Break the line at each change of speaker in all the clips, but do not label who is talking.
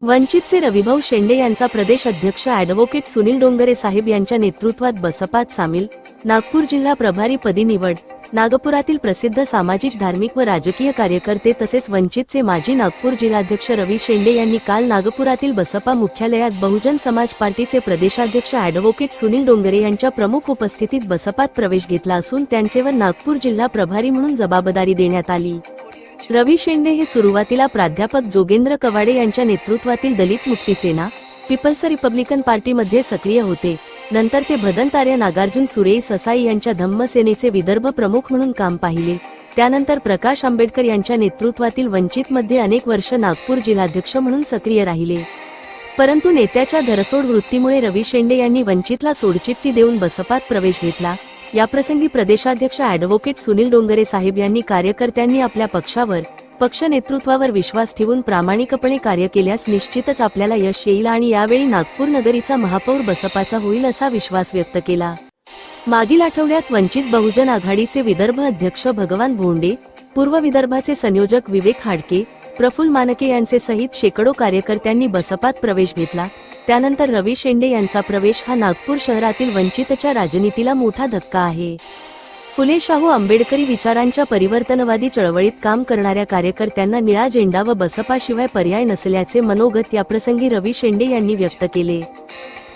वंचितचे रविभाऊ शेंडे यांचा प्रदेश अध्यक्ष ॲडव्होकेट सुनील डोंगरे साहेब यांच्या नेतृत्वात बसपात सामील. नागपूर जिल्हा प्रभारी पदी निवड. नागपुरातील प्रसिद्ध सामाजिक, धार्मिक व राजकीय कार्यकर्ते तसेच वंचितचे माजी नागपूर जिल्हाध्यक्ष रवी शेंडे यांनी काल नागपुरातील बसपा मुख्यालयात बहुजन समाज पार्टीचे प्रदेशाध्यक्ष ॲडव्होकेट सुनील डोंगरे यांच्या प्रमुख उपस्थितीत बसपात प्रवेश घेतला असून त्यांचेवर नागपूर जिल्हा प्रभारी म्हणून जबाबदारी देण्यात आली. रवी शेंडे हे सुरुवातीला प्राध्यापक जोगेंद्र कवाडे यांच्या नेतृत्वातील दलित मुक्ती सेना, पीपल्स रिपब्लिकन पार्टीमध्ये सक्रिय होते. नंतर ते भदंतार्य नागार्जुन सुरेई ससाई यांच्या धम्म सेनेचे विदर्भ प्रमुख म्हणून काम पाहिले. त्यानंतर प्रकाश आंबेडकर यांच्या नेतृत्वातील वंचितमध्ये अनेक वर्ष नागपूर जिल्हाध्यक्ष म्हणून सक्रिय राहिले. परंतु नेत्याच्या धरसोड वृत्तीमुळे रवी शेंडे यांनी वंचितला सोडचिठ्ठी देऊन बसपात प्रवेश घेतला. याप्रसंगी प्रदेशाध्यक्ष ॲडव्होकेट सुनील डोंगरे साहेब यांनी कार्यकर्त्यांनी आपल्या पक्षावर, पक्ष नेतृत्वावर विश्वास ठेवून प्रामाणिकपणे कार्य केल्यास निश्चितच आपल्याला यश येईल आणि यावेळी नागपूर नगरीचा महापौर बसपाचा होईल असा विश्वास व्यक्त केला. मागील आठवड्यात वंचित बहुजन आघाडीचे विदर्भ अध्यक्ष भगवान भोंडे, पूर्व विदर्भाचे संयोजक विवेक हाडके, प्रफुल्ल मानके यांचे सहित शेकडो कार्यकर्त्यांनी बसपात प्रवेश घेतला. त्यानंतर रवी शेंडे यांचा प्रवेश हा नागपूर शहरातील वंचितच्या राजनीतीला मोठा धक्का आहे. फुले शाहू आंबेडकरी विचारांच्या परिवर्तनवादी चळवळीत काम करणाऱ्या कार्यकर्त्यांना निळा झेंडा व बसपाशिवाय पर्याय नसल्याचे मनोगत याप्रसंगी रवी शेंडे यांनी व्यक्त केले.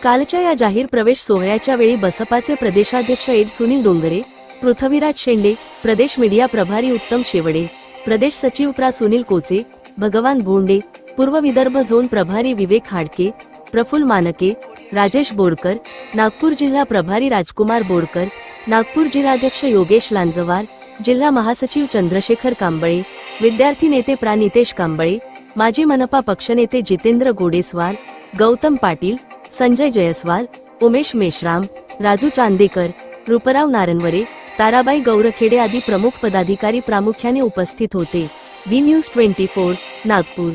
कालच्या या जाहीर प्रवेश सोहळ्याच्या वेळी बसपाचे प्रदेशाध्यक्ष सुनील डोंगरे, पृथ्वीराज शेंडे, प्रदेश मीडिया प्रभारी उत्तम शेवडे, प्रदेश सचिव प्रा सुनील कोचे, भगवान भोंडे, पूर्व विदर्भ झोन प्रभारी विवेक हाडके, प्रफुल्ल मानके, राजेश बोरकर, नागपूर जिल्हा प्रभारी राजकुमार बोरकर, नागपूर जिल्हाध्यक्ष योगेश लांजवार, जिल्हा महासचिव चंद्रशेखर कांबळे, विद्यार्थी नेते प्रा नितेश कांबळे, माजी मनपा पक्षनेते जितेंद्र गोडेस्वार, गौतम पाटील, संजय जयस्वाल, उमेश मेश्राम, राजू चांदेकर, रूपराव नारनवरे, ताराबाई गौरखेडे आदी प्रमुख पदाधिकारी प्रामुख्याने उपस्थित होते. V news 24, Nagpur.